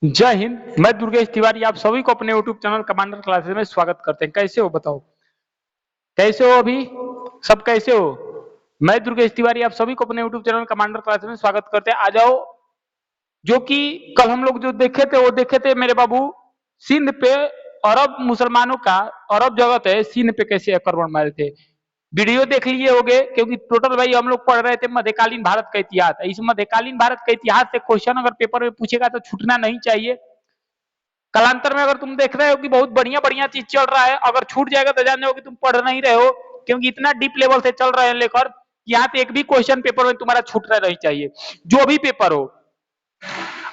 जय हिंद। मैं दुर्गेश तिवारी आप सभी को अपने YouTube चैनल कमांडर क्लासेस में स्वागत करते हैं। कैसे हो बताओ, कैसे हो? अभी सब कैसे हो? मैं दुर्गेश तिवारी आप सभी को अपने YouTube चैनल कमांडर क्लासेस में स्वागत करते हैं। आ जाओ। जो कि कल हम लोग जो देखे थे वो देखे थे मेरे बाबू, सिंध पे अरब मुसलमानों का, अरब जगत है, सिंध पे कैसे आक्रमण मारे थे। वीडियो देख लिए होगे, क्योंकि टोटल भाई हम लोग पढ़ रहे थे मध्यकालीन भारत का इतिहास। इस मध्यकालीन भारत का इतिहास से क्वेश्चन अगर पेपर में पूछेगा तो छूटना नहीं चाहिए। कालांतर में अगर तुम देख रहे हो कि बहुत बढ़िया बढ़िया चीज चल रहा है, अगर छूट जाएगा तो जान जाओ कि तुम पढ़ नहीं रहे हो, क्योंकि इतना डीप लेवल से चल रहे हैं लेकर यहाँ पे एक भी क्वेश्चन पेपर में तुम्हारा छूटना नहीं चाहिए। जो भी पेपर हो,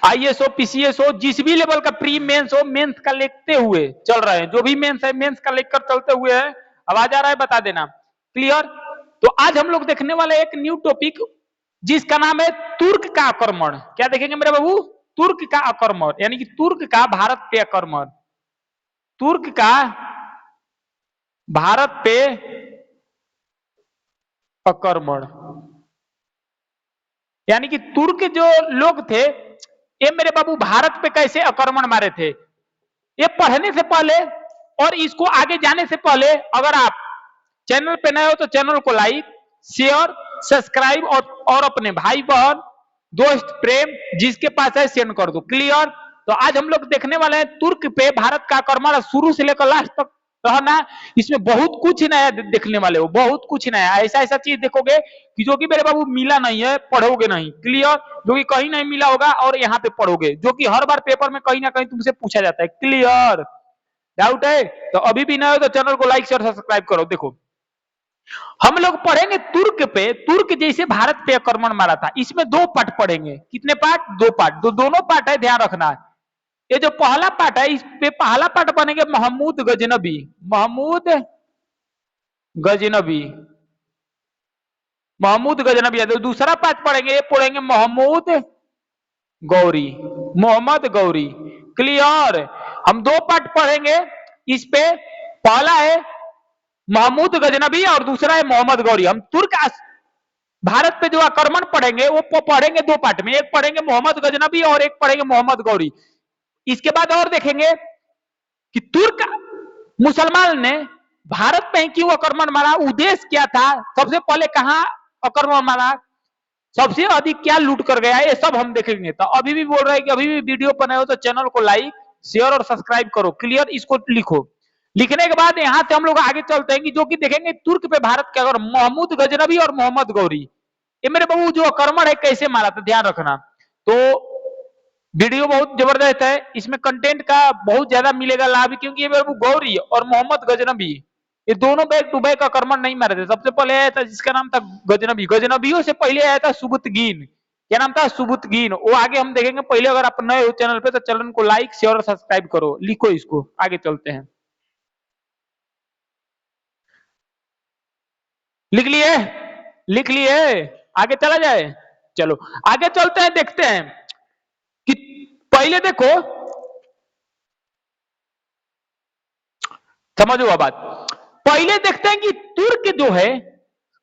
आईएएस हो, पीसीएस हो, जिस भी लेवल का, प्री मेंस हो, मेंस का लेते हुए चल रहे हैं। जो भी मेंस है मेंस का लेकर चलते हुए है। आवाज आ रहा है? बता देना। क्लियर? तो आज हम लोग देखने वाले एक न्यू टॉपिक जिसका नाम है तुर्क का आक्रमण। क्या देखेंगे मेरे बाबू? तुर्क का आक्रमण, यानी कि तुर्क का भारत पे आक्रमण। तुर्क का भारत पे आक्रमण, यानी कि तुर्क जो लोग थे ये मेरे बाबू भारत पे कैसे आक्रमण मारे थे। ये पढ़ने से पहले और इसको आगे जाने से पहले अगर आप चैनल पे नए हो तो चैनल को लाइक, शेयर, सब्सक्राइब और अपने भाई बहन, दोस्त, प्रेम जिसके पास है सेंड कर दो। क्लियर? तो आज हम लोग देखने वाले हैं तुर्क पे भारत का आक्रमण, शुरू से लेकर लास्ट तक रहना। इसमें बहुत कुछ नया देखने वाले हो, बहुत कुछ नया। ऐसा ऐसा चीज देखोगे कि जो कि मेरे बाबू मिला नहीं है, पढ़ोगे नहीं। क्लियर? जो कि कहीं नहीं मिला होगा और यहाँ पे पढ़ोगे, जो कि हर बार पेपर में कहीं ना कहीं तुमसे पूछा जाता है। क्लियर? डाउट है तो अभी भी ना हो तो चैनल को लाइक शेयर सब्सक्राइब करो। देखो, हम लोग पढ़ेंगे तुर्क पे, तुर्क जैसे भारत पे आक्रमण मारा था। इसमें दो पार्ट पढ़ेंगे। कितने पार्ट? दो पार्ट। दोनों पार्ट है, ध्यान रखना। ये जो पहला पार्ट है, इस पे पहला पार्ट बनेंगे महमूद गजनबी। महमूद गजनबी, महमूद गजनबी। तो दूसरा पार्ट पढ़ेंगे, ये पढ़ेंगे महमूद गौरी, मोहम्मद गौरी। क्लियर? हम दो पार्ट पढ़ेंगे इस पे। पहला है महमूद गजनबी और दूसरा है मोहम्मद गौरी। हम तुर्क भारत पे जो आक्रमण पढ़ेंगे वो पढ़ेंगे दो पार्ट में। एक पढ़ेंगे मोहम्मद गजनबी और एक पढ़ेंगे मोहम्मद गौरी। इसके बाद और देखेंगे कि तुर्क मुसलमान ने भारत में क्यों आक्रमण मारा, उद्देश्य क्या था, सबसे पहले कहां आक्रमण मारा, सबसे अधिक क्या लूट कर गया, ये सब हम देखेंगे। तो अभी भी बोल रहे हैं कि अभी भी वीडियो बनाए हो तो चैनल को लाइक शेयर और सब्सक्राइब करो। क्लियर? इसको लिखो। लिखने के बाद यहां से हम लोग आगे चलते हैं कि जो कि देखेंगे तुर्क पे भारत के अगर महमूद गजनबी और मोहम्मद गौरी, ये मेरे बाबू जो आक्रमण है कैसे मारा था, ध्यान रखना। तो वीडियो बहुत जबरदस्त है, इसमें कंटेंट का बहुत ज्यादा मिलेगा लाभ, क्योंकि ये मेरे बाबू गौरी और मोहम्मद गजनबी ये दोनों बैक टू बैक आक्रमण नहीं मारे थे। सबसे पहले आया था जिसका नाम था गजनबी। गजनबियों से पहले आया था सुबुतगीन। क्या नाम था? सुबुतगीन। वो आगे हम देखेंगे। पहले अगर आप नए हो चैनल पे तो चैनल को लाइक शेयर और सब्सक्राइब करो। लिखो इसको, आगे चलते हैं। लिख लिए? लिख लिए? आगे चला जाए? चलो आगे चलते हैं, देखते हैं कि पहले देखो, समझो वह बात। पहले देखते हैं कि तुर्क जो है,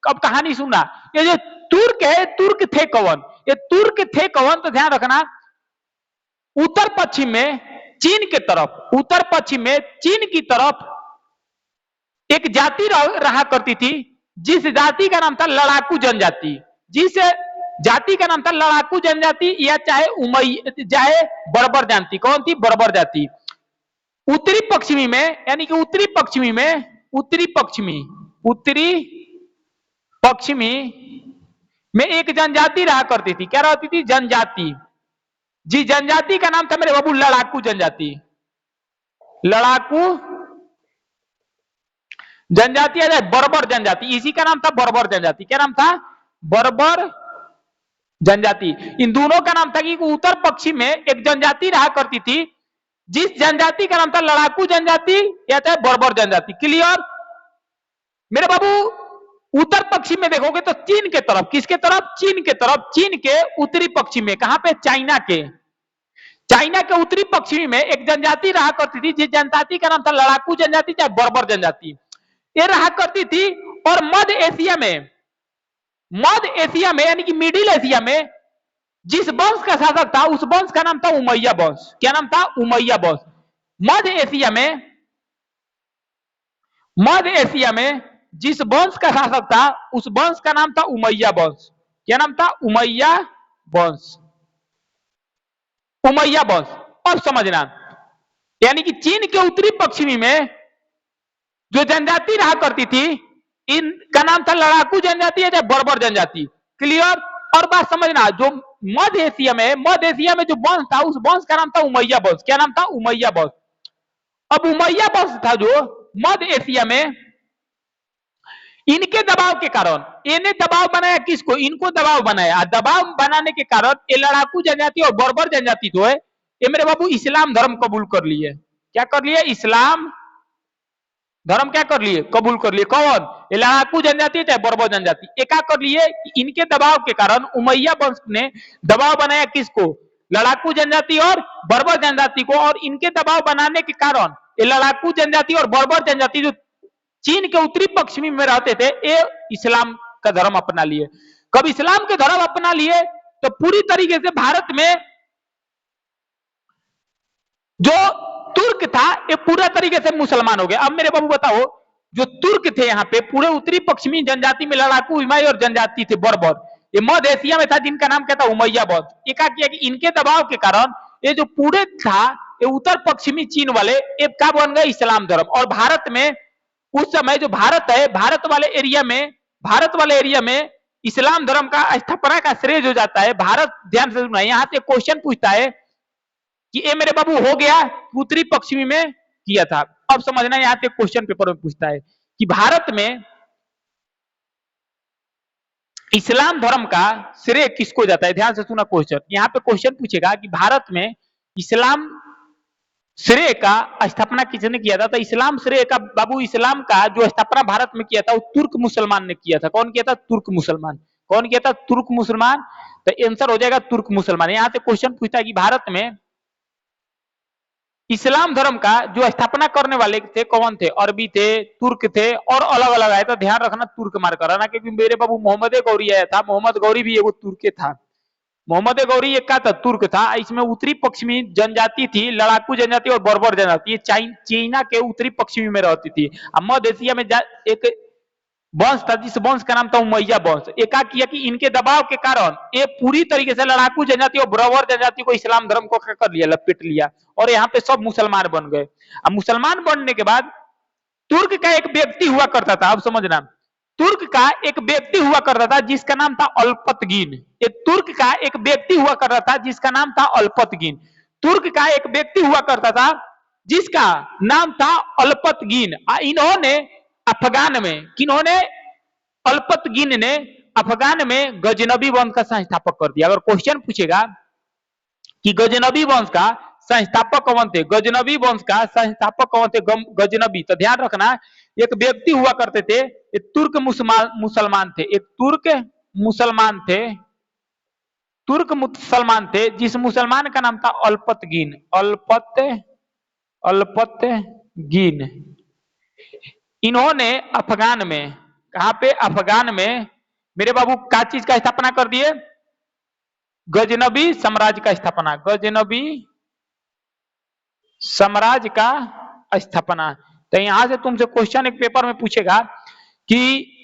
अब कहानी सुनना। ये जो तुर्क है, तुर्क थे कौन? ये तुर्क थे कौन तो ध्यान रखना। उत्तर पश्चिम में चीन के तरफ, उत्तर पश्चिम में चीन की तरफ एक जाति रहा करती थी, जिस जाति का नाम था लड़ाकू जनजाति। जिस जाति का नाम था लड़ाकू जनजाति, या चाहे बर्बर जाति। कौन थी? बर्बर जाति। उत्तरी पश्चिमी में, यानी कि उत्तरी पश्चिमी में, उत्तरी पश्चिमी में एक जनजाति रहा करती थी। क्या रहती थी? जनजाति। जी जनजाति का नाम था मेरे बाबू लड़ाकू जनजाति। लड़ाकू जनजाति है बर्बर जनजाति, इसी का नाम था बर्बर जनजाति। क्या नाम था? बर्बर जनजाति। इन दोनों का नाम था कि उत्तर पश्चिम में एक जनजाति रहा करती थी, जिस जनजाति का नाम था लड़ाकू जनजाति या चाहे बर्बर जनजाति। क्लियर? मेरे बाबू उत्तर पश्चिम में देखोगे तो चीन के तरफ, किसके तरफ? चीन के तरफ। चीन के उत्तरी पश्चिम में, कहां पे? चाइना के, चाइना के उत्तरी पश्चिमी में एक जनजाति रहा करती थी, जिस जनजाति का नाम था लड़ाकू जनजाति चाहे बर्बर जनजाति। ये रहा करती थी। और मध्य एशिया में, मध्य एशिया में यानी कि मिडिल एशिया में जिस वंश का शासक था उस वंश का नाम था उमैया वंश। क्या नाम था? उमैया वंश। मध्य एशिया में, मध्य एशिया में जिस वंश का शासक था उस वंश का नाम था उमैया वंश। क्या नाम था? उमैया वंश। उमैया वंश। अब समझना, यानी कि चीन के उत्तरी पश्चिमी में जो जनजाति रहा करती थी, इनका नाम था लड़ाकू जनजाति या बर्बर जनजाति। क्लियर? और बात समझना, जो मध्य एशिया में, मध्य एशिया में जो वंश था उस वंश का नाम था उमैया वंश। क्या नाम था? उमैया वंश। अब उमैया वंश था जो मध्य एशिया में, इनके दबाव के कारण, इन्हें दबाव बनाया किसको? इनको दबाव बनाया। दबाव बनाने के कारण ये लड़ाकू जनजाति और बर्बर जनजाति जो है, ये मेरे बाबू इस्लाम धर्म कबूल कर लिए। क्या कर लिए? इस्लाम धर्म क्या कर लिए? कबूल कर लिए। कौन? ये लड़ाकू जनजाति चाहे बर्बर जनजाति। ये क्या कर लिए? इनके दबाव के कारण उमैया वंश ने दबाव बनाया किसको? लड़ाकू जनजाति और बर्बर जनजाति को। और इनके दबाव बनाने के कारण ये लड़ाकू जनजाति और बर्बर जनजाति जो चीन के उत्तरी पश्चिमी में रहते थे, ये इस्लाम का धर्म अपना लिए। कब इस्लाम के धर्म अपना लिए? तो पूरी तरीके से भारत में जो तुर्क था ये पूरा तरीके से मुसलमान हो गया। अब मेरे बाबू बताओ, जो तुर्क थे यहाँ पे पूरे उत्तरी पश्चिमी जनजाति में लड़ाकू हिमाई और जनजाति थे बर्बर, ये मध्य एशिया में था, जिनका नाम क्या था? उमैया वंश। ये क्या किया कि इनके दबाव के कारण ये जो पूरे था ये उत्तर पश्चिमी चीन वाले ये क्या बन गए? इस्लाम धर्म। और भारत में उस समय जो भारत है, भारत वाले एरिया में इस्लाम धर्म का स्थापना का श्रेय जो जाता है भारत। ध्यान से सुनना, यहाँ से क्वेश्चन पूछता है कि ये मेरे बाबू हो गया उत्तरी पश्चिमी में किया था। अब समझना, यहाँ से क्वेश्चन पेपर में पूछता है कि भारत में इस्लाम धर्म का श्रेय किसको जाता है। ध्यान से सुना क्वेश्चन, यहाँ पे क्वेश्चन पूछेगा कि भारत में इस्लाम श्रेय का स्थापना किसने किया था। तो इस्लाम श्रेय का बाबू, इस्लाम का जो स्थापना भारत में किया था वो तुर्क मुसलमान ने किया था। कौन किया था? तुर्क मुसलमान। कौन किया था? तुर्क मुसलमान। तो आंसर हो जाएगा तुर्क मुसलमान। यहाँ से क्वेश्चन पूछता है कि भारत में इस्लाम धर्म का जो स्थापना करने वाले थे कौन थे? अरबी थे, तुर्क थे और अलग अलग आए। तो ध्यान रखना तुर्क मार कर, क्योंकि मेरे बाबू मोहम्मद गौरी आया था, मोहम्मद गौरी भी एगो तुर्क था। मोहम्मद गौरी एक का था, तुर्क था। इसमें उत्तरी पश्चिमी जनजाति थी, लड़ाकू जनजाति और बर्बर जनजाति। ये चाइना के उत्तरी पश्चिमी में रहती थी। मध्य एशिया में एक वंश था जिस वंश का नाम था उमैया वंश। एक किया कि इनके दबाव के कारण ये पूरी तरीके से लड़ाकू जनजाति और बर्बर जनजाति को इस्लाम धर्म को कर लिया, लपेट लिया। और यहाँ पे सब मुसलमान बन गए। अब मुसलमान बनने के बाद तुर्क का एक व्यक्ति हुआ करता था। अब समझना, तुर्क का एक व्यक्ति हुआ करता था जिसका नाम था अल्पतगीन। तुर्क का एक व्यक्ति हुआ करता था जिसका नाम था अल्पतगीन। तुर्क का एक व्यक्ति हुआ करता था जिसका नाम था अल्पतगीन। इन्होंने अफगान में, किन्होंने? अल्पतगीन ने अफगान में गजनबी वंश का संस्थापक कर दिया। अगर क्वेश्चन पूछेगा कि गजनबी वंश का संस्थापक कौन थे, गजनबी वंश का संस्थापक कौन थे गजनबी, तो ध्यान रखना एक व्यक्ति हुआ करते थे, एक तुर्क मुसलमान थे। एक तुर्क मुसलमान थे, तुर्क मुसलमान थे जिस मुसलमान का नाम था अल्पतगीन। अल्पतगीन। इन्होंने अफगान में, कहां पे? अफगान में मेरे बाबू क्या चीज का स्थापना कर दिए? गजनबी साम्राज्य का स्थापना। गजनबी साम्राज्य का स्थापना। तो यहां से तुमसे क्वेश्चन एक पेपर में पूछेगा कि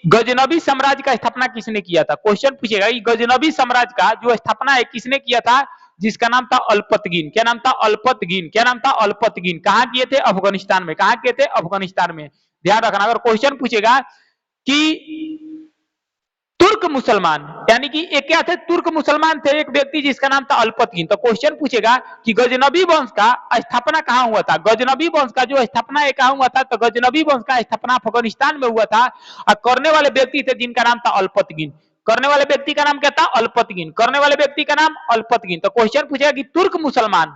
गजनबी साम्राज्य का स्थापना किसने किया था। क्वेश्चन पूछेगा कि गजनबी साम्राज्य का जो स्थापना है किसने किया था, जिसका नाम था अल्पतगीन। क्या नाम था? अल्पतगीन। क्या नाम था? अल्पतगीन। कहां किए थे? अफगानिस्तान में। कहां किए थे? अफगानिस्तान में। ध्यान रखना, अगर क्वेश्चन पूछेगा कि तुर्क मुसलमान, यानी कि एक क्या थे? तुर्क मुसलमान थे एक व्यक्ति जिसका नाम था अल्पतगीन। तो क्वेश्चन पूछेगा कि गजनबी वंश का स्थापना कहां हुआ था। गजनबी वंश का जो स्थापना कहां हुआ था, तो गजनबी वंश का स्थापना अफगानिस्तान में हुआ था। और करने वाले व्यक्ति थे जिनका नाम था अल्पतगीन। करने वाले व्यक्ति का नाम क्या था? अल्पतगीन। करने वाले व्यक्ति का नाम अल्पतगीन। तो क्वेश्चन पूछेगा कि तुर्क मुसलमान,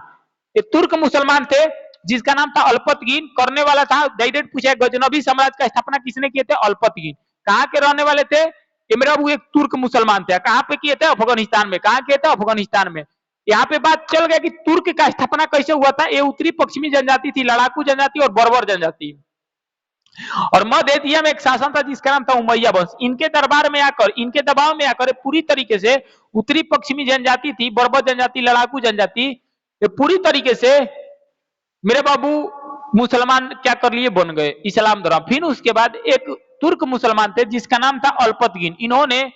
ये तुर्क मुसलमान थे जिसका नाम था अल्पतगीन। करने वाला था, डायरेक्ट पूछा गजनबी साम्राज्य का स्थापना किसने किए थे? अल्पतगीन। कहां के रहने वाले थे? मेरा वो एक तुर्क मुसलमान थे। कहां पे किए थे? अफगानिस्तान में। कहां किए थे? अफगानिस्तान में। यहाँ पे बात चल गया कि तुर्क का स्थापना कैसे हुआ था। ये उत्तरी पश्चिमी जनजाति थी, लड़ाकू जनजाति और बर्बर जनजाति। और मध्य एशिया में एक शासन था जिसका नाम था उमैया वंश। इनके दरबार में आकर, इनके दबाव में आकर पूरी तरीके से उत्तरी पश्चिमी जनजाति थी, बर्बर जनजाति, लड़ाकू जनजाति, ये पूरी तरीके से मेरे बाबू मुसलमान क्या कर लिए, बन गए इस्लाम धर्म। फिर उसके बाद एक तुर्क मुसलमान थे जिसका नाम था अल्पतगीन। इन्होंने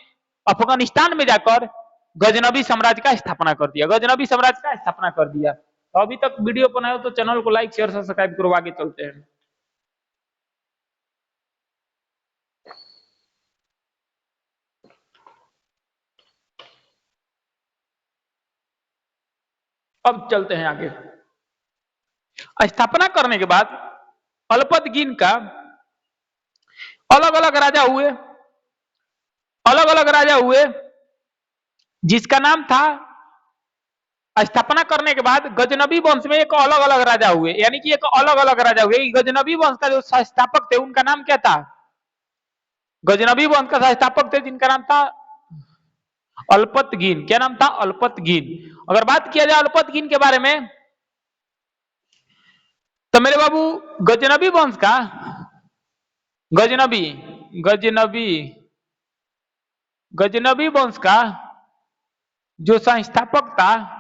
अफगानिस्तान में जाकर गजनबी साम्राज्य का स्थापना कर दिया, गजनबी साम्राज्य का स्थापना कर दिया। तो अभी तक वीडियो बनाए हो तो चैनल को लाइक शेयर सब्सक्राइब करो, आगे चलते हैं। अब चलते हैं आगे। स्थापना करने के बाद अल्पतगीन का अलग अलग राजा हुए, अलग अलग राजा हुए, जिसका नाम था, स्थापना करने के बाद गजनबी वंश में एक अलग अलग राजा हुए, यानी कि एक अलग अलग राजा हुए। गजनबी वंश का जो संस्थापक थे उनका नाम क्या था, गजनबी वंश का संस्थापक थे जिनका नाम था अल्पतगीन। क्या नाम था, अल्पतगीन। अगर बात किया जाए अल्पतगीन के बारे में तो मेरे बाबू गजनबी वंश का, गजनबी गजनबी गजनबी वंश का जो संस्थापक था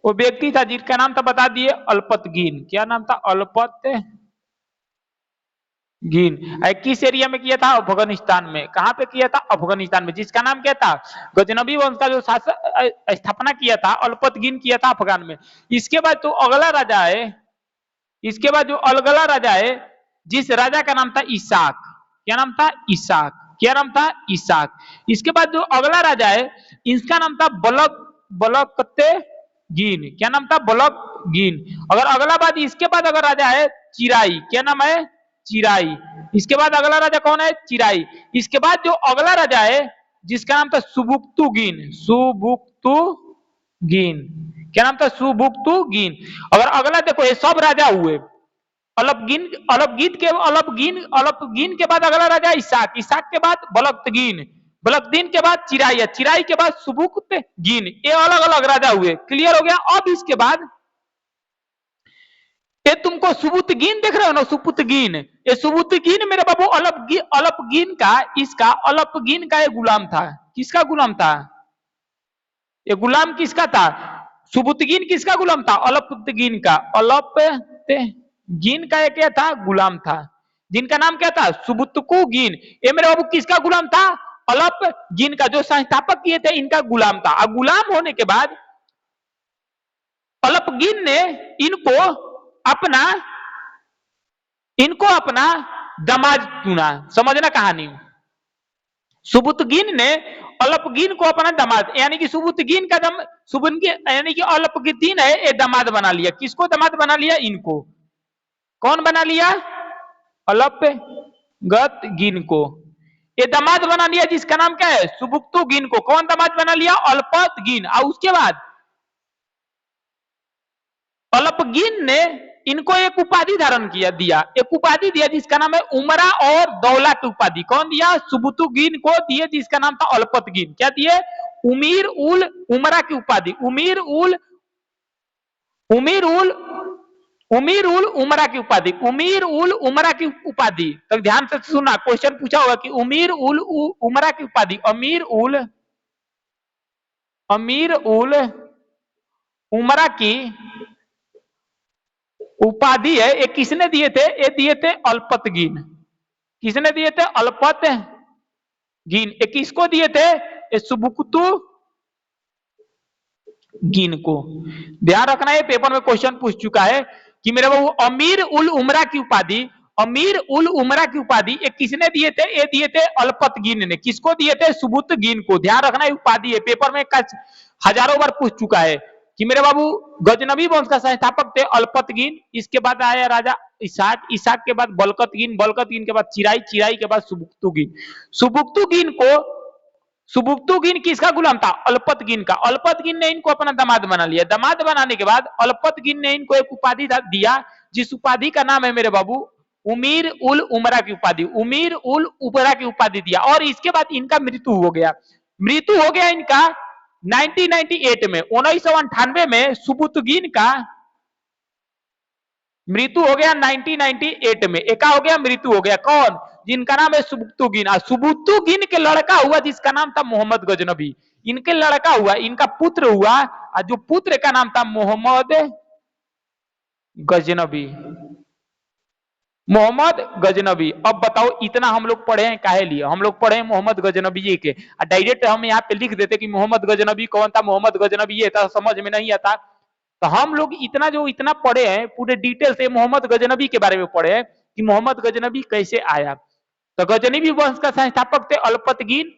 वो व्यक्ति था जिसका नाम था, बता दिए, अल्पतगीन। क्या नाम था, अल्पतगीन। किस एरिया में किया था, अफगानिस्तान में। कहां पे किया था, अफगानिस्तान में। जिसका नाम क्या था, गजनबी वंश का जो स्थापना किया था अल्पतगीन किया था अफगान में। इसके बाद जो अगला राजा है, इसके बाद जो अगला राजा है, जिस राजा का नाम था इसाक। क्या नाम था, इसाक। क्या नाम था, इसाक। इसके बाद जो अगला राजा है इसका नाम था बलकतगीन। क्या नाम था, बलकगीन। अगर अगला बाद इसके बाद अगर राजा है चिराई। क्या नाम है, चिराई। इसके बाद अगला राजा कौन है, चिराई। इसके बाद जो अगला राजा है जिसका नाम था सुबुक्तुगीन। सुबुक्तुगीन। क्या नाम था, सुबुक्तुगीन। अगर अगला देखो ये सब राजा हुए। अल्पगीन के बाद अगला राजा इसाक। इसाक के बाद बलकतगीन। बलकदीन के बाद चिराई। चिराई के बाद सुबुक्तगीन। ये अलग अलग राजा हुए। क्लियर हो गया। अब इसके बाद ये तुमको सुबुतगीन देख रहे हो ना, सुबुतगीन। ये सुबुतगीन मेरे बाबू अल्पगीन का, इसका अल्पगीन का एक गुलाम था। किसका गुलाम था, ये गुलाम किसका था, सुबुतगीन किसका गुलाम था, अल्पगीन का। अल्पगीन का एक क्या था, गुलाम था, जिनका नाम क्या था, सुबुतकुगीन। ये मेरे बाबू किसका गुलाम था, अल्पगीन का। जो संस्थापक किए थे इनका गुलाम था। अब गुलाम होने के बाद अल्पगीन ने इनको अपना दामाद चुना। समझना कहानी। सुबुतगीन ने अल्पगीन को अपना दामाद, यानी कि सुबुतगीन का यानी कि अल्पगीन है, ये दामाद बना लिया। किसको दामाद बना लिया, इनको। कौन बना लिया, अल्पगीन को ये दामाद बना लिया, जिसका नाम क्या है, सुबुक्तुगीन को। कौन दामाद बना लिया, अल्पगीन। और उसके बाद अल्पगीन ने इनको एक उपाधि धारण दिया, एक उपाधि दिया जिसका नाम है उमरा और दौला की उपाधि। कौन दिया, सुबुतुगीन को दिए, जिसका नाम था अल्पतगीन। क्या दिए, उमीर उल उमरा की उपाधि। उमीर उल उमरा की उपाधि। उमीर उल उमरा की उपाधि। तो ध्यान से सुनना, क्वेश्चन पूछा होगा कि उमीर उल उमरा की उपाधि। अमीर उल उमरा की उपाधि है, ये किसने दिए थे, ये दिए थे अल्पतगीन। किसने दिए थे, अल्पतगीन। ये किसको दिए थे, ये सुबुक्तुगीन को। ध्यान रखना है, पेपर में क्वेश्चन पूछ चुका है कि मेरे बाबू अमीर उल उमरा की उपाधि, अमीर उल उमरा की उपाधि ये किसने दिए थे, ये दिए थे अल्पतगीन ने। किसको दिए थे, सुबुतगीन को। ध्यान रखना है, उपाधि है, पेपर में हजारों बार पूछ चुका है कि मेरे बाबू गजनबी वंश का संस्थापक थे अल्पतगीन। इसके बाद आया राजा इसाक। इसाक के बाद बलकतगीन। बलकतगीन के बाद चिराई। चिराई के बाद सुबुक्तुगीन। सुबुक्तुगीन किसका गुलाम था, अल्पतगीन का। अल्पतगीन ने इनको अपना दामाद बना लिया। दामाद बनाने के बाद अल्पतगीन ने इनको एक उपाधि दिया, जिस उपाधि का नाम है मेरे बाबू उमीर उल उमरा की उपाधि। उमीर उल उमरा की उपाधि दिया। और इसके बाद इनका मृत्यु हो गया। मृत्यु हो गया इनका 1998 में, 1998 में सुबुतगीन का मृत्यु हो गया 1998 में। एका हो गया, मृत्यु हो गया। कौन? जिनका नाम है सुबुक्तुगीन। सुबुक्तुगीन के लड़का हुआ जिसका नाम था मोहम्मद गजनबी। इनके लड़का हुआ, इनका पुत्र हुआ, और जो पुत्र का नाम था मोहम्मद गजनबी। मोहम्मद गजनबी। अब बताओ, इतना हम लोग पढ़े हैं काहे लिए? हम लोग पढ़े हैं मोहम्मद गजनबी जी के, डायरेक्ट हम यहाँ पे लिख देते कि मोहम्मद गजनबी कौन था, मोहम्मद गजनबी ये था, समझ में नहीं आता। तो हम लोग इतना पढ़े हैं, पूरे डिटेल से मोहम्मद गजनबी के बारे में पढ़े हैं कि मोहम्मद गजनबी कैसे आया। तो गजनबी वंश का संस्थापक थे अल्पतगीन।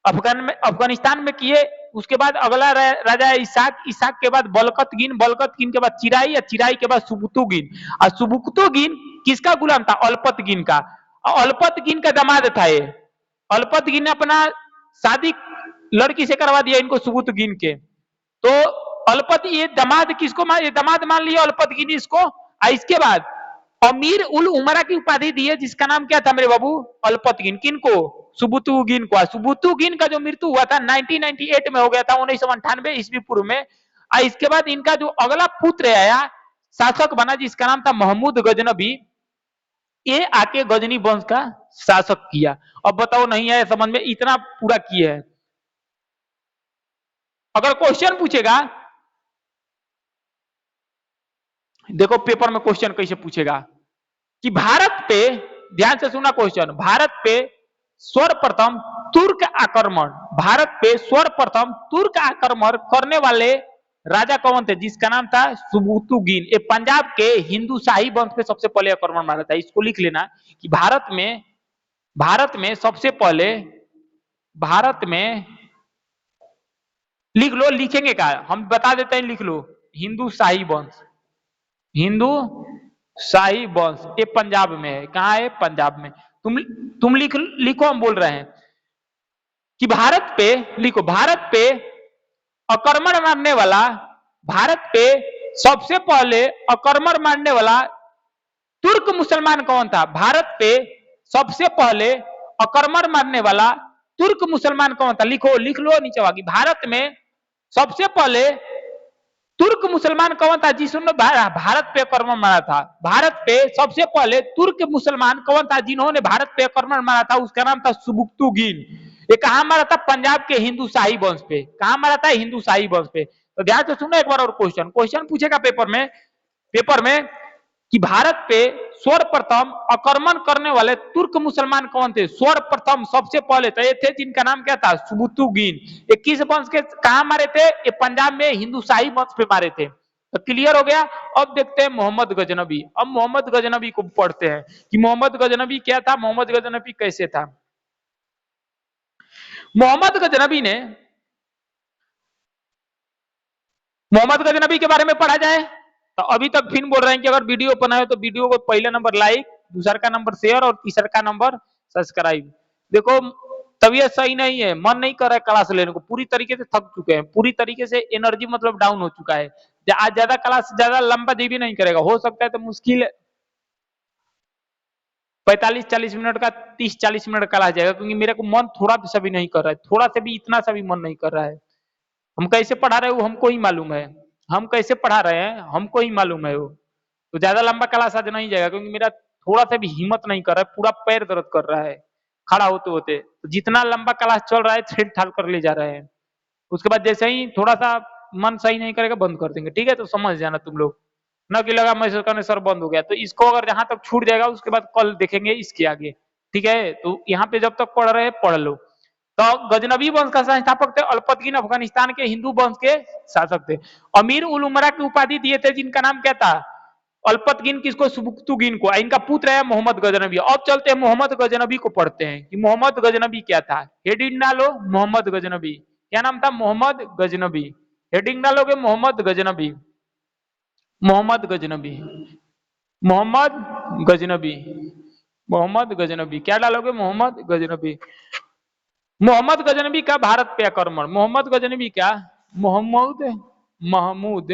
अफगानिस्तान में किए। उसके बाद अगला राजा है इसाक। इसाक के बाद बलकतगीन। बलकतगीन के बाद चिराई। चिराई के बाद सुबुक्तुगीन। और सुबुक्तुगीन किसका गुलाम था? अल्पतगीन का। और अल्पतगीन का दामाद था ये। अल्पतगीन ने अपना शादी लड़की से करवा दिया इनको, सुबुक्तगीन के। तो अल्पत ये दामाद किसको ये दामाद मान लिया अल्पतगीन इसको। और इसके बाद अमीर उल उमरा की उपाधि दी है, जिसका नाम क्या था मेरे बाबू? अल्पतगीन। किनको? सुबुक्तुगीन को। सुबुक्तुगीन का जो मृत्यु हुआ था 1998 में हो गया था, 1998 ईस्वी पूर्व में। और इसके बाद इनका जो अगला पुत्र आया, शासक बना, जिसका नाम था महमूद गजनबी। ये आके गजनी वंश का शासक किया। अब बताओ, नहीं आया समझ में? इतना पूरा किया है। अगर क्वेश्चन पूछेगा, देखो पेपर में क्वेश्चन कैसे पूछेगा कि भारत पे, ध्यान से सुना क्वेश्चन, भारत पे सर्वप्रथम तुर्क आक्रमण, भारत पे सर्वप्रथम तुर्क आक्रमण करने वाले राजा कौन थे? जिसका नाम था सुबुक्तुगीन। ये पंजाब के हिंदू शाही वंश पे सबसे पहले आक्रमण मारा था। इसको लिख लेना कि भारत में सबसे पहले, भारत में लिख लो, लिखेंगे क्या हम बता देते हैं, लिख लो, हिंदू शाही वंश। हिंदू शाही वंश ये पंजाब में है। कहां है? पंजाब में। तुम लिखो, हम बोल रहे हैं कि भारत पे, लिखो, भारत पे आक्रमण मारने वाला, भारत पे सबसे पहले आक्रमण मारने वाला तुर्क मुसलमान कौन था? भारत पे सबसे पहले आक्रमण मारने वाला तुर्क मुसलमान कौन था? लिखो, लिख लो नीचे वाली। भारत में सबसे पहले तुर्क मुसलमान कौन था जिसने भारत पे आक्रमण मारा था? भारत पे सबसे पहले तुर्क मुसलमान कौन था जिन्होंने भारत पे आक्रमण मारा था? उसका नाम था सुबुक्तुगीन। ये कहां मारा था? पंजाब के हिंदू शाही वंश पे। कहां मारा था? हिंदू शाही वंश पे। तो ध्यान से सुनो एक बार और क्वेश्चन, क्वेश्चन पूछेगा पेपर में कि भारत पे सर्वप्रथम आक्रमण करने वाले तुर्क मुसलमान कौन थे? सर्वप्रथम सबसे पहले तो ये थे जिनका नाम क्या था? सुबुक्तुगीन। ये किस वंश के, कहां मारे थे? ये पंजाब में हिंदू शाही वंश पे मारे थे। तो क्लियर हो गया। अब देखते हैं मोहम्मद गजनबी। अब मोहम्मद गजनबी को पढ़ते हैं कि मोहम्मद गजनबी क्या था, मोहम्मद गजनबी कैसे था। मोहम्मद गजनबी ने, मोहम्मद गजनबी के बारे में पढ़ा जाए तो अभी तक फिर बोल रहे हैं कि अगर वीडियो ओपन है तो वीडियो को पहला नंबर लाइक, दूसरा का नंबर शेयर और तीसरा का नंबर सब्सक्राइब। देखो तबीयत सही नहीं है, मन नहीं कर रहा है क्लास लेने को, पूरी तरीके से थक चुके हैं, पूरी तरीके से एनर्जी मतलब डाउन हो चुका है। आज ज्यादा क्लास ज्यादा लंबा जी भी नहीं करेगा, हो सकता है तो मुश्किल 45-40 मिनट का, 30-40 मिनट का क्लास जाएगा, क्योंकि मेरे को मन थोड़ा सा भी नहीं कर रहा है, थोड़ा सा भी, इतना सा भी मन नहीं कर रहा है। हम कैसे पढ़ा रहे हो हमको ही मालूम है, हम कैसे पढ़ा रहे हैं हमको ही मालूम है। वो तो ज्यादा लंबा क्लास आज नहीं जाएगा, क्योंकि मेरा थोड़ा सा भी हिम्मत नहीं कर रहा है, पूरा पैर दर्द कर रहा है खड़ा होते होते। तो जितना लंबा क्लास चल रहा है छेड़ ठाल कर ले जा रहे हैं। उसके बाद जैसे ही थोड़ा सा मन सही नहीं करेगा बंद कर देंगे, ठीक है? तो समझ जाना तुम लोग, न कि लगा मैसेज करने सर बंद हो गया। तो इसको अगर जहां तक छूट जाएगा उसके बाद कल देखेंगे इसके आगे, ठीक है? तो यहाँ पे जब तक पढ़ रहे हैं पढ़ लो। तो गजनबी वंश का संस्थापक थे अल्पतगीन, अफगानिस्तान के हिंदू वंश के शासक थे। अमीर उल उमरा की उपाधि दिए थे जिनका नाम क्या था? अल्पतगीन किसको? सुबुक्तुगीन को। इनका पुत्र है मोहम्मद गजनबी। अब चलते हैं मोहम्मद गजनबी को पढ़ते हैं कि मोहम्मद गजनबी क्या था। हेडिंग डालो मोहम्मद गजनबी। क्या नाम था? मोहम्मद गजनबी। हेडिंग डालोगे मोहम्मद गजनबी। मोहम्मद गजनबी, मोहम्मद गजनबी, मोहम्मद गजनबी। क्या डालोगे? मोहम्मद गजनबी। मोहम्मद गजनबी का भारत पे आक्रमण। मोहम्मद गजनबी क्या? मोहम्मद महमूद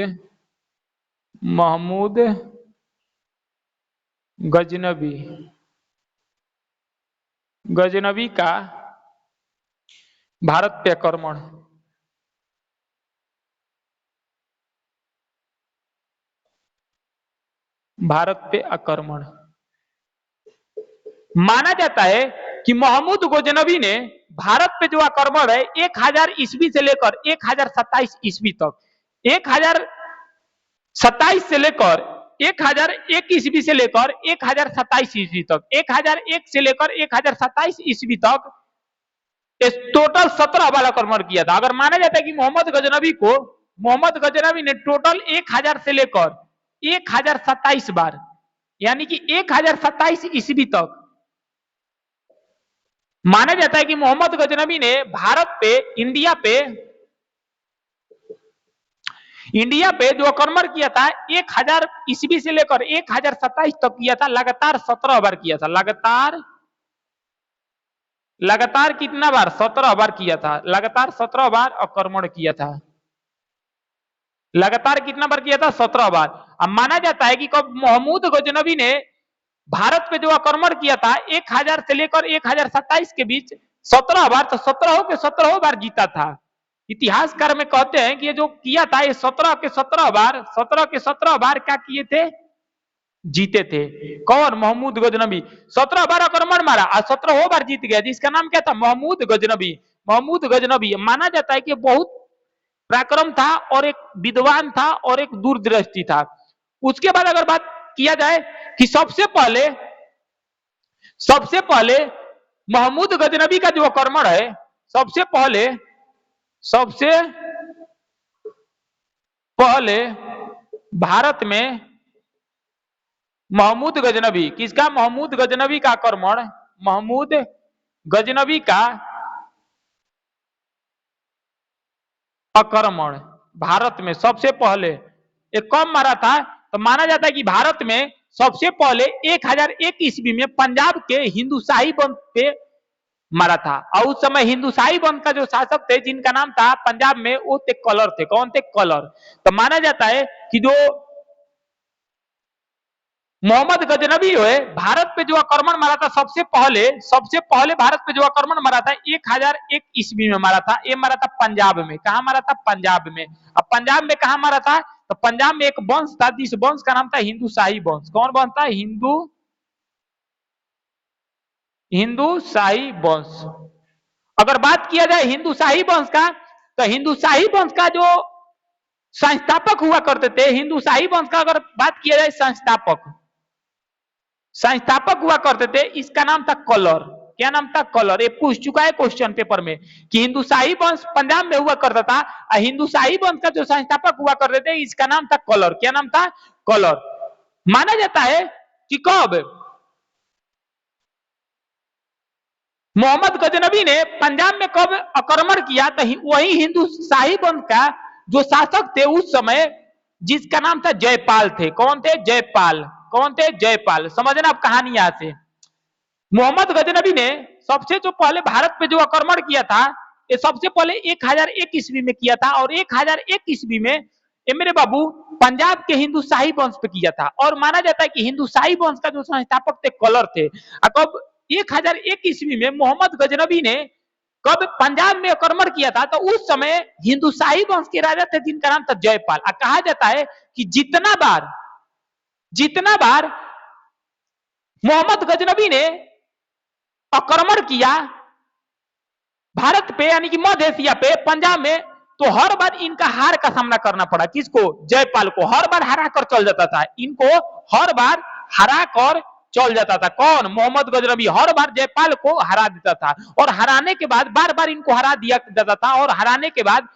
महमूद गजनबी, गजनबी का भारत पे आक्रमण। भारत पे आक्रमण। माना जाता है कि महमूद गजनवी ने भारत पे जो आक्रमण है 1000 ईस्वी से लेकर 1027 ईस्वी तक, 1027 से लेकर 1001 ईस्वी से लेकर 1027 ईस्वी तक, 1001 से लेकर 1027 ईस्वी तक टोटल 17 बार आक्रमण किया था। अगर माना जाता है कि मोहम्मद गजनवी ने टोटल 1000 से लेकर 1027 बार, यानी कि 1027 ईस्वी तक माना जाता है कि मोहम्मद गजनवी ने भारत पे, इंडिया पे जो आक्रमण किया था 1000 ईस्वी से लेकर 1027 तक किया था, लगातार 17 बार किया था। लगातार कितना बार? 17 बार किया था। लगातार 17 बार आक्रमण किया था। लगातार कितना बार किया था? 17 बार। अब माना जाता है कि कब महमूद गजनवी ने भारत पे जो आक्रमण किया था 1000 से लेकर 1027 के बीच 17 बार, तो 17 के 17 बार जीता था। इतिहासकार में कहते हैं कि ये जो किया था ये 17 के 17 बार क्या किए थे? जीते थे। कौन? महमूद गजनवी। 17 बार आक्रमण मारा और 17 बार जीत गया, जिसका नाम क्या था? महमूद गजनवी। माना जाता है कि बहुत पराक्रम था और एक विद्वान था और एक दूरदृष्टि था। उसके बाद अगर बात किया जाए कि सबसे पहले महमूद गजनवी का जो आक्रमण है, सबसे पहले भारत में महमूद गजनवी, किसका? महमूद गजनवी का आक्रमण, महमूद गजनवी का आक्रमण भारत में सबसे पहले एक कब मारा था? तो माना जाता है कि भारत में सबसे पहले 1001 ईस्वी में पंजाब के हिंदू शाही वंश पे मारा था। और उस समय हिंदू शाही वंश का जो शासक थे, जिनका नाम था पंजाब में, वो थे कलर थे। कौन थे? कलर। तो माना जाता है कि जो मोहम्मद गजनवी है भारत पे जो आक्रमण मारा था सबसे पहले भारत पे जो आक्रमण मारा था 1001 ईस्वी में मारा था। ये मारा था पंजाब में। कहा मारा था? पंजाब में। अब पंजाब में कहा मारा था? तो पंजाब में एक वंश था, जिस वंश का नाम था हिंदू शाही वंश। कौन वंश था? हिंदू शाही वंश। अगर बात किया जाए हिंदू शाही वंश का, तो हिंदू शाही वंश का जो संस्थापक हुआ करते थे, हिंदू शाही वंश का अगर बात किया जाए संस्थापक हुआ करते थे, इसका नाम था कलर। क्या नाम था? कलर। ये पूछ चुका है क्वेश्चन पेपर में कि हिंदू शाही वंश पंजाब में हुआ करता था और हिंदू शाही वंश का जो संस्थापक हुआ करते थे, इसका नाम था कलर। क्या नाम था? कलर। माना जाता है कि कब मोहम्मद गजनवी ने पंजाब में कब आक्रमण किया, तो वही हिंदू शाही वंश का जो शासक थे उस समय, जिसका नाम था जयपाल थे। कौन थे? जयपाल। कौन थे? जयपाल। समझना अब कहानी यहां से। मोहम्मद गजनवी ने सबसे जो पहले भारत पे जो आक्रमण किया था, ये सबसे पहले 1001 ईस्वी में किया था। और 1001 ईस्वी में ये मेरे बाबू पंजाब के हिंदू शाही वंश पे किया था। और माना जाता है कि हिंदू शाही वंश का जो संस्थापक थे कलर थे। कब 1001 ईस्वी में मोहम्मद गजनवी ने कब पंजाब में आक्रमण किया था, तो उस समय हिंदू शाही वंश के राजा थे, जिनका नाम था जयपाल। कहा जाता है कि जितना बार मोहम्मद गजनवी ने आक्रमण किया भारत पे, यानी कि मध्य एशिया पे, पंजाब में, तो हर बार इनका हार का सामना करना पड़ा। किसको? जयपाल को। हर बार हरा कर चल जाता था। इनको हर बार हरा कर चल जाता था। कौन? मोहम्मद गजनवी हर बार जयपाल को हरा देता था। और हराने के बाद बार बार इनको हरा दिया जाता था। और हराने के बाद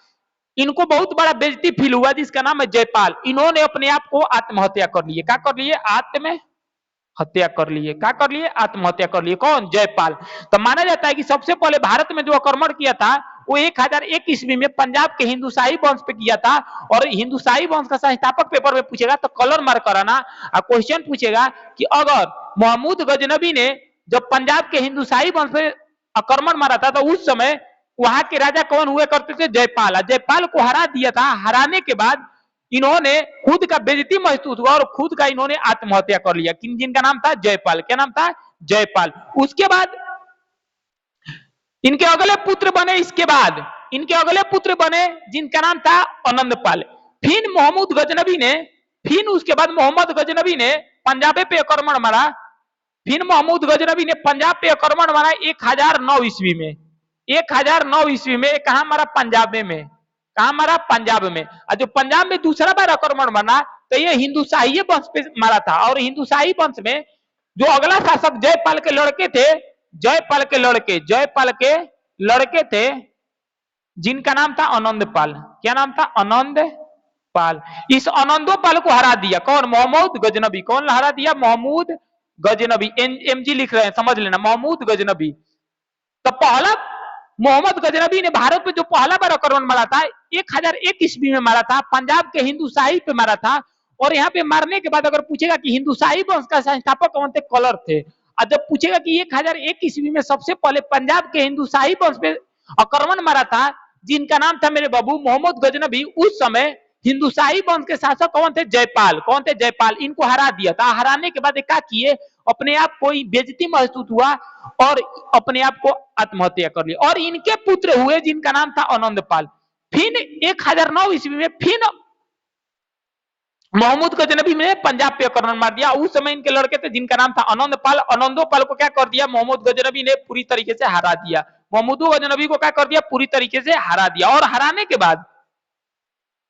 इनको बहुत बड़ा बेइज्जती फील हुआ, जिसका नाम है जयपाल। इन्होंने अपने आप को आत्महत्या कर लिए। क्या कर लिए? आत्महत्या कर लिए। क्या कर लिए? आत्महत्या कर लिए। कौन? जयपाल। तो माना जाता है कि सबसे पहले भारत में जो आक्रमण किया था वो 1001 ईस्वी में पंजाब के हिंदू शाही वंश पे किया था। और हिंदू शाही वंश का संस्थापक पेपर में पूछेगा तो कलर मार कराना। और क्वेश्चन पूछेगा कि अगर महमूद गजनवी ने जब पंजाब के हिंदू शाही वंश पे आक्रमण मारा था, तो उस समय वहां के राजा कौन हुए करते थे? जयपाल। जयपाल को हरा दिया था। हराने के बाद इन्होंने खुद का बेइज्जती महसूस हुआ और खुद का इन्होंने आत्महत्या कर लिया। जिनका नाम था जयपाल। क्या नाम था? जयपाल। उसके बाद इनके अगले पुत्र बने। इसके बाद इनके अगले पुत्र बने, जिनका नाम था आनंदपाल। फिर उसके बाद मोहम्मद गजनवी ने पंजाब पे आक्रमण मारा। फिर महमूद गजनबी ने पंजाब पे आक्रमण मारा 1009 ईस्वी में। 1009 ईस्वी में कहा मारा? पंजाब में। कहा मारा? पंजाब में। और जो पंजाब में दूसरा बार आक्रमण मारा तो ये हिंदुशाही वंश पे मारा था। और हिंदुशाही वंश में जो अगला शासक जयपाल के लड़के थे, जयपाल के लड़के थे जिनका नाम था आनंदपाल। क्या नाम था? आनंदपाल। इस आनंदोपाल को हरा दिया कौन? महमूद गजनबी। कौन हरा दिया? महमूद गजनबी। एमजी लिख रहे हैं, समझ लेना, महमूद गजनबी। तो पहला मोहम्मद गजनबी ने भारत में जो पहला बार आक्रमण मारा था 1001 ईस्वी में मारा था, पंजाब के हिंदुशाही पे मारा था। और यहाँ पे मारने के बाद अगर पूछेगा कि हिंदुशाही वंश का संस्थापक कौन थे? कलर थे। और जब पूछेगा कि 1001 ईस्वी में सबसे पहले पंजाब के हिंदुशाही वंश पे आक्रमण मारा था जिनका नाम था मेरे बाबू मोहम्मद गजनबी, उस समय हिंदुशाही वंश के शासक कौन थे? जयपाल। कौन थे? जयपाल। इनको हरा दिया था। हराने के बाद क्या किए? अपने आप को बेइज्जती महसूस हुआ और अपने आप को आत्महत्या कर लिया। और इनके पुत्र हुए जिनका नाम था आनंदपाल। फिर 1009 ईस्वी में फिर महमूद गजनबी ने पंजाब पे आक्रमण मार दिया। उस समय इनके लड़के थे जिनका नाम था आनंदपाल। आनंदोपाल को क्या कर दिया? महमूद गजनबी ने पूरी तरीके से हरा दिया। महमूद गजनबी को क्या कर दिया? पूरी तरीके से हरा दिया। और हराने के बाद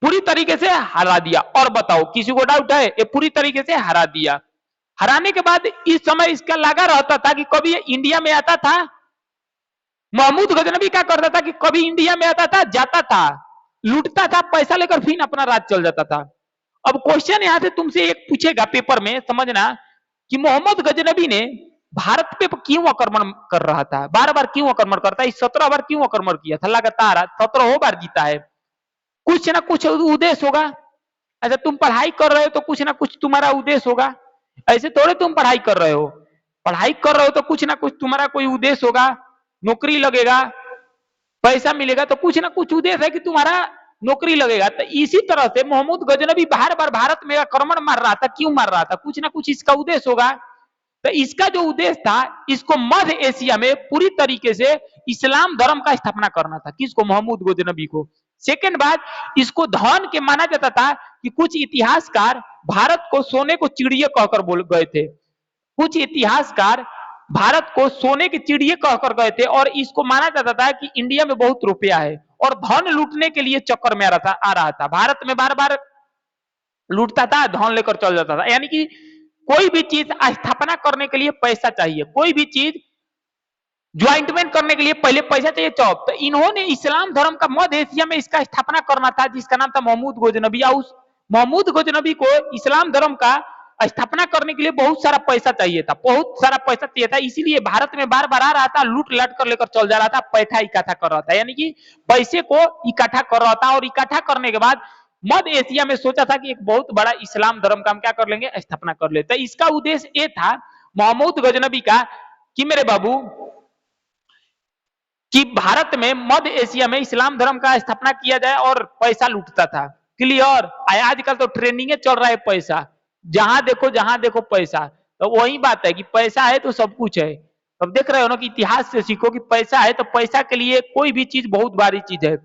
पूरी तरीके से हरा दिया। और बताओ किसी को डाउट है? ये पूरी तरीके से हरा दिया। हराने के बाद इस समय इसका लगा रहता था कि कभी इंडिया में आता था। महमूद गजनबी क्या करता था कि कभी इंडिया में आता था, जाता था, लूटता था, पैसा लेकर फिर अपना राज चल जाता था। अब क्वेश्चन यहां से तुमसे एक पूछेगा पेपर में, समझना कि मोहम्मद गजनबी ने भारत पे क्यों आक्रमण कर रहा था? बार बार क्यों आक्रमण करता है? 17 बार क्यों आक्रमण किया था लगातार? 17 बार जीता है। कुछ ना कुछ उद्देश्य होगा। अच्छा, तुम पढ़ाई कर रहे हो तो कुछ ना कुछ तुम्हारा उद्देश्य होगा। ऐसे थोड़े तुम पढ़ाई कर रहे हो। पढ़ाई कर रहे हो तो कुछ ना कुछ तुम्हारा कोई उद्देश्य होगा। नौकरी लगेगा, पैसा मिलेगा, तो कुछ ना कुछ उद्देश्य है कि तुम्हारा नौकरी लगेगा। तो इसी तरह से महमूद गजनबी बार बार भारत में आक्रमण मार रहा था। क्यों मार रहा था? कुछ ना कुछ इसका उद्देश्य होगा। तो इसका जो उद्देश्य था, इसको मध्य एशिया में पूरी तरीके से इस्लाम धर्म का स्थापना करना था। किसको? महमूद गजनबी को। सेकेंड बात, इसको धन के माना जाता था कि कुछ इतिहासकार भारत को सोने को चिड़िया कहकर बोल गए थे। कुछ इतिहासकार भारत को सोने के चिड़िया कहकर गए थे। और इसको माना जाता था कि इंडिया में बहुत रुपया है और धन लूटने के लिए चक्कर में आ रहा था। भारत में बार बार लूटता था, धन लेकर चल जाता था। यानी कि कोई भी चीज स्थापना करने के लिए पैसा चाहिए, कोई भी चीज ज्वाइंटमेंट करने के लिए पहले पैसा चाहिए, चौक। तो इन्होंने इस्लाम धर्म का मध्य एशिया में इसका स्थापना करना था, जिसका नाम था महमूद गजनबी। उस महमूद गजनबी को इस्लाम धर्म का स्थापना करने के लिए बहुत सारा पैसा चाहिए था, बहुत सारा पैसा चाहिए था। इसीलिए भारत में बार बार आ रहा था, लूट लाट कर लेकर चल जा रहा था, पैसा इकट्ठा कर रहा था। यानी कि पैसे को इकट्ठा कर रहा था। और इकट्ठा करने के बाद मध्य एशिया में सोचा था कि एक बहुत बड़ा इस्लाम धर्म का हम क्या कर लेंगे? स्थापना कर लेते। इसका उद्देश्य ये था महमूद गजनबी का कि मेरे बाबू कि भारत में मध्य एशिया में इस्लाम धर्म का स्थापना किया जाए और पैसा लूटता था। क्लियर? आजकल तो ट्रेंडिंग चल रहा है पैसा, जहां देखो पैसा। तो वही बात है कि पैसा है तो सब कुछ है। अब देख रहे हो ना कि इतिहास से सीखो कि पैसा है तो पैसा के लिए कोई भी चीज बहुत भारी चीज है।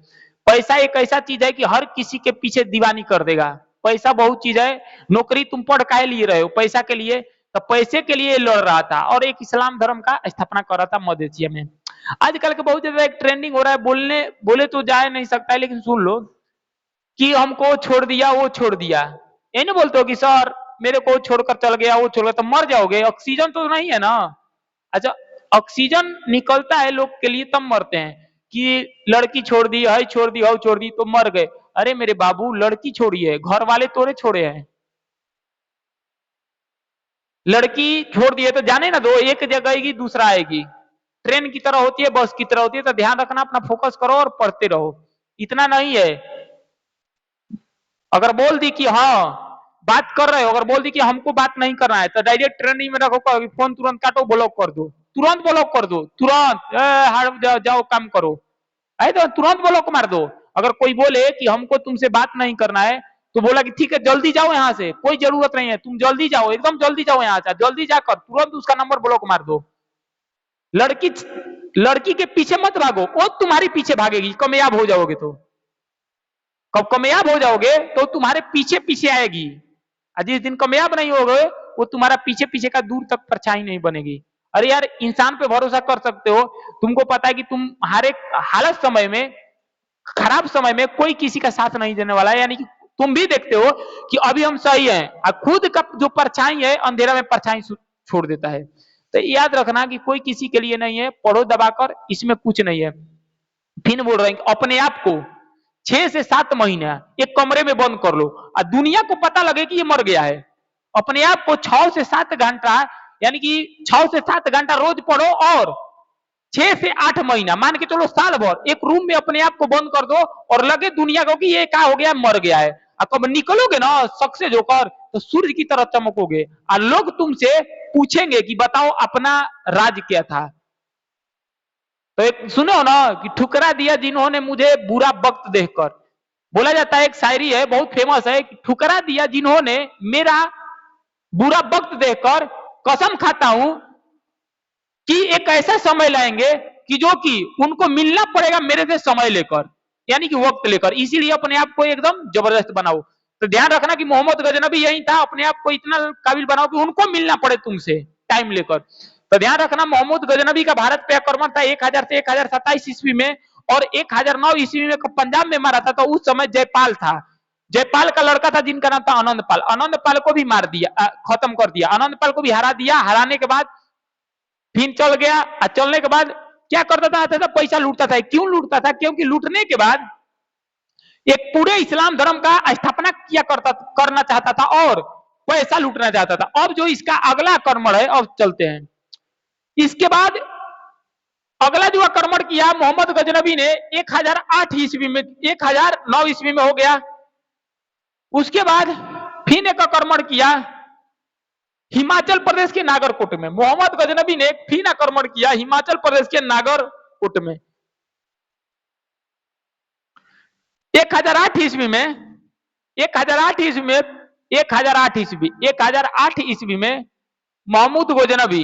पैसा एक ऐसा चीज है कि हर किसी के पीछे दीवानी कर देगा। पैसा बहुत चीज है। नौकरी तुम पढ़ काहे लिए रहे हो? पैसा के लिए। तो पैसे के लिए लड़ रहा था और एक इस्लाम धर्म का स्थापना कर रहा था मध्य एशिया में। आजकल के बहुत ज्यादा एक ट्रेंडिंग हो रहा है, बोले तो जा नहीं सकता है, लेकिन सुन लो कि हमको छोड़ दिया, वो छोड़ दिया। ये नहीं बोलते हो कि सर मेरे को छोड़कर चल गया, वो छोड़ गया, तो मर जाओगे। ऑक्सीजन तो नहीं है ना। अच्छा, ऑक्सीजन निकलता है लोग के लिए तब मरते हैं कि लड़की छोड़ दी है, छोड़ दी, छोड़ दी तो मर गए। अरे मेरे बाबू, लड़की छोड़ी है, घर वाले तोड़े छोड़े हैं। लड़की छोड़ दिए तो जाने ना दो, एक जगह आएगी दूसरा आएगी। ट्रेन की तरह होती है, बस की तरह होती है। तो ध्यान रखना, अपना फोकस करो और पढ़ते रहो। इतना नहीं है। अगर बोल दी कि हाँ बात कर रहे हो, अगर बोल दी कि हमको बात नहीं करना है, तो डायरेक्ट ट्रेनिंग में रखो, फोन तुरंत काटो, ब्लॉक कर दो, तुरंत ब्लॉक कर दो, तुरंत जाओ काम करो। है तो तुरंत ब्लॉक मार दो। अगर कोई बोले कि हमको तुमसे बात नहीं करना है, तो बोला कि ठीक है जल्दी जाओ यहाँ से, कोई जरूरत नहीं है, तुम जल्दी जाओ, एकदम जल्दी जाओ यहाँ से। जल्दी जाकर तुरंत उसका नंबर ब्लॉक मार दो। लड़की के पीछे मत भागो, वो तुम्हारे पीछे भागेगी। कामयाब हो जाओगे तो, कब कामयाब हो जाओगे तो तुम्हारे पीछे पीछे आएगी। जिस दिन कामयाब नहीं हो गए वो तुम्हारा पीछे पीछे का दूर तक परछाई नहीं बनेगी। अरे यार, इंसान पे भरोसा कर सकते हो, तुमको पता है कि तुम हर एक हालत समय में, खराब समय में कोई किसी का साथ नहीं देने वाला है। यानी कि तुम भी देखते हो कि अभी हम सही हैं और खुद का जो परछाई है अंधेरा में परछाई छोड़ देता है। तो याद रखना कि कोई किसी के लिए नहीं है, पढ़ो दबाकर, इसमें कुछ नहीं है। फिर बोल रहे हैं अपने आप को 6 से 7 महीना एक कमरे में बंद कर लो और दुनिया को पता लगे कि ये मर गया है। अपने आप को 6 से 7 घंटा, यानी कि 6 से 7 घंटा रोज पढ़ो और 6 से 8 महीना, मान के चलो साल भर, एक रूम में अपने आप को बंद कर दो और लगे दुनिया को कि ये क्या हो गया, मर गया है। और कब निकलोगे ना सक्सेस होकर, तो सूर्य की तरह चमकोगे और लोग तुमसे पूछेंगे कि बताओ अपना राज क्या था। तो एक सुनो ना कि ठुकरा दिया जिन्होंने मुझे बुरा वक्त देखकर, बोला जाता है, एक शायरी है बहुत फेमस है, ठुकरा दिया जिन्होंने मेरा बुरा वक्त देखकर, कसम खाता हूं कि एक ऐसा समय लाएंगे कि जो कि उनको मिलना पड़ेगा मेरे से समय लेकर, यानी कि वक्त लेकर। इसीलिए अपने आप को एकदम जबरदस्त बनाओ। तो ध्यान रखना कि मोहम्मद गजनबी यही था, अपने आप को इतना काबिल बनाओ कि उनको मिलना पड़े तुमसे टाइम लेकर। तो ध्यान रखना, मोहम्मद गजनबी का भारत पे आक्रमण था 1000 से 1027 ईस्वी में, और 1009 ईस्वी में पंजाब में मारा था। तो उस समय जयपाल था, जयपाल का लड़का था जिनका नाम था आनंदपाल। आनंदपाल को भी मार दिया, खत्म कर दिया। आनंदपाल को भी हरा दिया। हराने के बाद फिर चल गया। चलने के बाद क्या करता था, आता था पैसा लूटता था। क्यों लूटता था? क्योंकि लूटने के बाद एक पूरे इस्लाम धर्म का स्थापना करना चाहता था और पैसा लूटना चाहता था। अब जो इसका अगला आक्रमण है, अब चलते हैं। इसके बाद अगला जो आक्रमण किया मोहम्मद गजनबी ने 1008 ईस्वी में, 1009 ईस्वी में हो गया। उसके बाद फिर एक आक्रमण किया हिमाचल प्रदेश के नागरकोट में। मोहम्मद गजनबी ने फिर आक्रमण किया हिमाचल प्रदेश के नागरकोट में 1008 ईस्वी में। 1008 ईस्वी में 1008 ईस्वी में महमूद गजनबी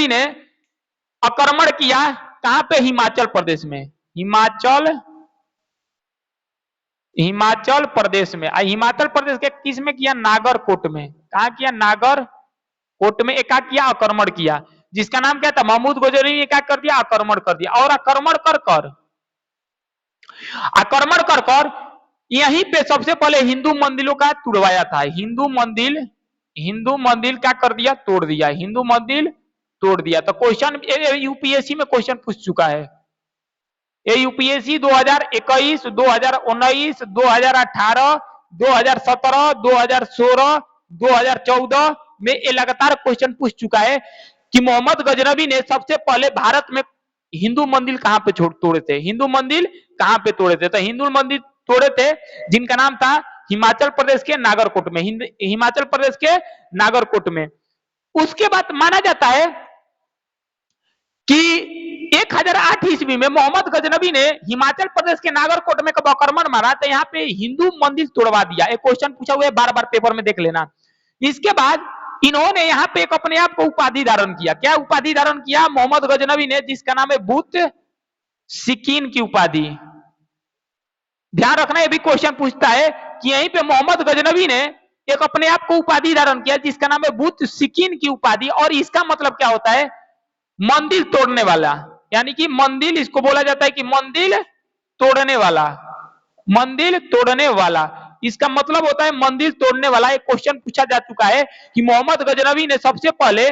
ने आक्रमण किया कहां पे? हिमाचल प्रदेश में। हिमाचल प्रदेश में। हिमाचल प्रदेश के किस में किया? नागरकोट में। कहा किया? नागरकोट में एका किया, आक्रमण किया, जिसका नाम क्या था? महमूद गजनबी ने क्या कर दिया? आक्रमण कर दिया। और आक्रमण कर कर यहीं पे सबसे पहले हिंदू मंदिरों का तुड़वाया था। हिंदू मंदिर क्या कर दिया? तोड़ दिया। हिंदू मंदिर तोड़ दिया। तो क्वेश्चन यूपीएससी में क्वेश्चन पूछ चुका है। ये यूपीएससी 2021, 2019, 2018, 2017, 2016, 2014 में ये लगातार क्वेश्चन पूछ चुका है कि मोहम्मद गजनबी ने सबसे पहले भारत में हिंदू मंदिर कहां पे तोड़े थे? हिंदू मंदिर कहां पे तोड़े थे? तो हिंदू मंदिर तोड़े थे जिनका नाम था हिमाचल प्रदेश के नागरकोट में। हिमाचल प्रदेश के नागरकोट में। उसके बाद माना जाता है कि 1008 ईस्वी में मोहम्मद गजनबी ने हिमाचल प्रदेश के नागरकोट में कब आक्रमण मारा, तो यहाँ पे हिंदू मंदिर तोड़वा दिया। एक क्वेश्चन पूछा हुआ है, बार बार पेपर में देख लेना। इसके बाद इन्होंने यहाँ पे एक अपने आप को उपाधि धारण किया। क्या उपाधि धारण किया मोहम्मद गजनबी ने? जिसका नाम है बुत सिकीन की उपाधि। ध्यान रखना, ये भी क्वेश्चन पूछता है कि यहीं पे मोहम्मद गजनबी ने एक अपने आप को उपाधि धारण किया जिसका नाम है बुत सिकीन की उपाधि। और इसका मतलब क्या होता है? मंदिर तोड़ने वाला, यानी कि मंदिर, इसको बोला जाता है कि मंदिर तोड़ने वाला। मंदिर तोड़ने वाला, इसका मतलब होता है मंदिर तोड़ने वाला। एक क्वेश्चन पूछा जा चुका है कि मोहम्मद गजनबी ने सबसे पहले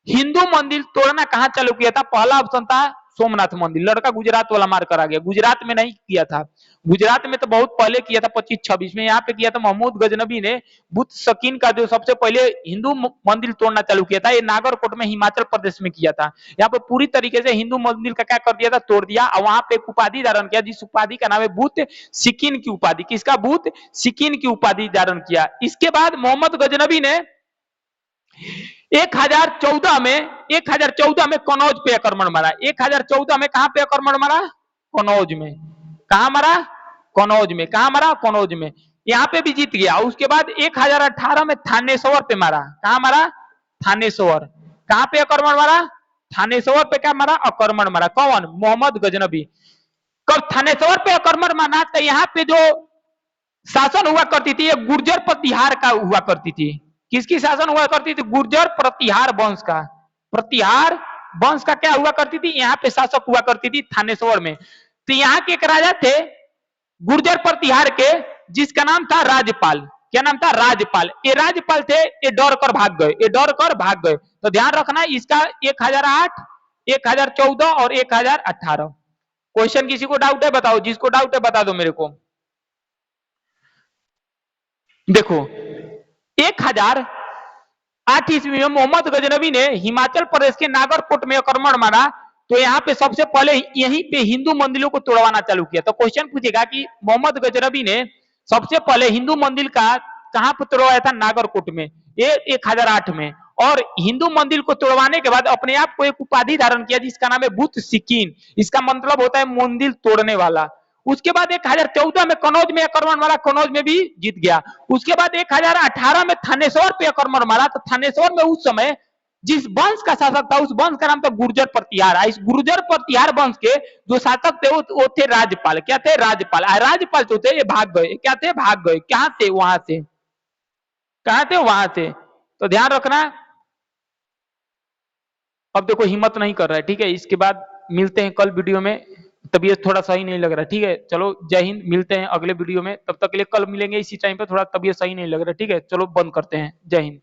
हिंदू मंदिर तोड़ना कहां चालू किया था? पहला ऑप्शन था सोमनाथ मंदिर। लड़का गुजरात वाला मार कर आ गया। गुजरात में नहीं किया था, गुजरात में तो बहुत पहले किया था 25-26 में। यहाँ पे किया था मोहम्मद गजनबी ने बुत सकीन का जो सबसे पहले हिंदू मंदिर तोड़ना चालू किया था, ये नागरकोट में हिमाचल प्रदेश में किया था। यहाँ पे पूरी तरीके से हिंदू मंदिर का क्या कर दिया था? तोड़ दिया। और वहां पे एक उपाधि धारण किया जिस उपाधि का नाम है बुत सिकीन की उपाधि। किसका? बुत सिकीन की उपाधि धारण किया। इसके बाद मोहम्मद गजनबी ने 1014 में कनौज पे आक्रमण मारा। 1014 में कहां पे आक्रमण मारा? कनौज में। कहां मारा? कनौज में। कहां मारा? कनौज में। यहां पे भी जीत गया। उसके बाद 1018 में थानेश्वर पे मारा। कहां मारा? थानेश्वर। कहां पे आक्रमण मारा? थानेश्वर पे क्या मारा? आक्रमण मारा। कौन? मोहम्मद गजनबी। कब थानेश्वर पे आक्रमण माना, तो यहाँ पे जो शासन हुआ करती थी, ये गुर्जर प्रतिहार का हुआ करती थी। किसकी शासन हुआ करती थी? गुर्जर प्रतिहार वंश का। प्रतिहार वंश का क्या हुआ करती थी? यहाँ पे शासक हुआ करती थी थानेश्वर में। तो यहाँ के एक राजा थे गुर्जर प्रतिहार के, जिसका नाम था राजपाल। क्या नाम था? राजपाल। ये राजपाल थे, ये डर कर भाग गए, ये डर कर भाग गए। तो ध्यान रखना इसका 1008, 1014 और 1018। क्वेश्चन किसी को डाउट है बताओ, जिसको डाउट है बता दो मेरे को। देखो 1008 ईस्वी में मोहम्मद गजनबी ने हिमाचल प्रदेश के नागरकोट में आक्रमण मारा। तो यहाँ पे सबसे पहले यहीं पे हिंदू मंदिरों को तोड़वाना चालू किया। तो क्वेश्चन पूछेगा कि मोहम्मद गजनबी ने सबसे पहले हिंदू मंदिर का कहां पर तोड़वाया था? नागरकोट में, ये 1008 में। और हिंदू मंदिर को तोड़वाने के बाद अपने आप को एक उपाधि धारण किया जिसका नाम है बुत सिकीन। इसका मतलब होता है मंदिर तोड़ने वाला। उसके बाद 1014 में कनौज में आक्रमण मारा, कनौज में भी जीत गया। उसके बाद 1018 में थानेश्वर पे आक्रमण मारा। तो थानेश्वर में उस समय जिस वंश का शासक था, उस वंश का नाम था गुर्जर प्रतिहार। इस गुर्जर प्रतिहार वंश के जो शासक थे वो थे राजपाल। क्या थे? राजपाल। राजपाल जो थे ये भाग गए। क्या थे? भाग गए। कहां थे? वहां से। कहां थे? वहां से। तो ध्यान रखना। अब देखो हिम्मत नहीं कर रहा है, ठीक है। इसके बाद मिलते हैं कल वीडियो में। तबीयत थोड़ा सही नहीं लग रहा, ठीक है। चलो जय हिंद, मिलते हैं अगले वीडियो में। तब तक के लिए कल मिलेंगे इसी टाइम पे। थोड़ा तबीयत सही नहीं लग रहा, ठीक है। चलो बंद करते हैं। जय हिंद।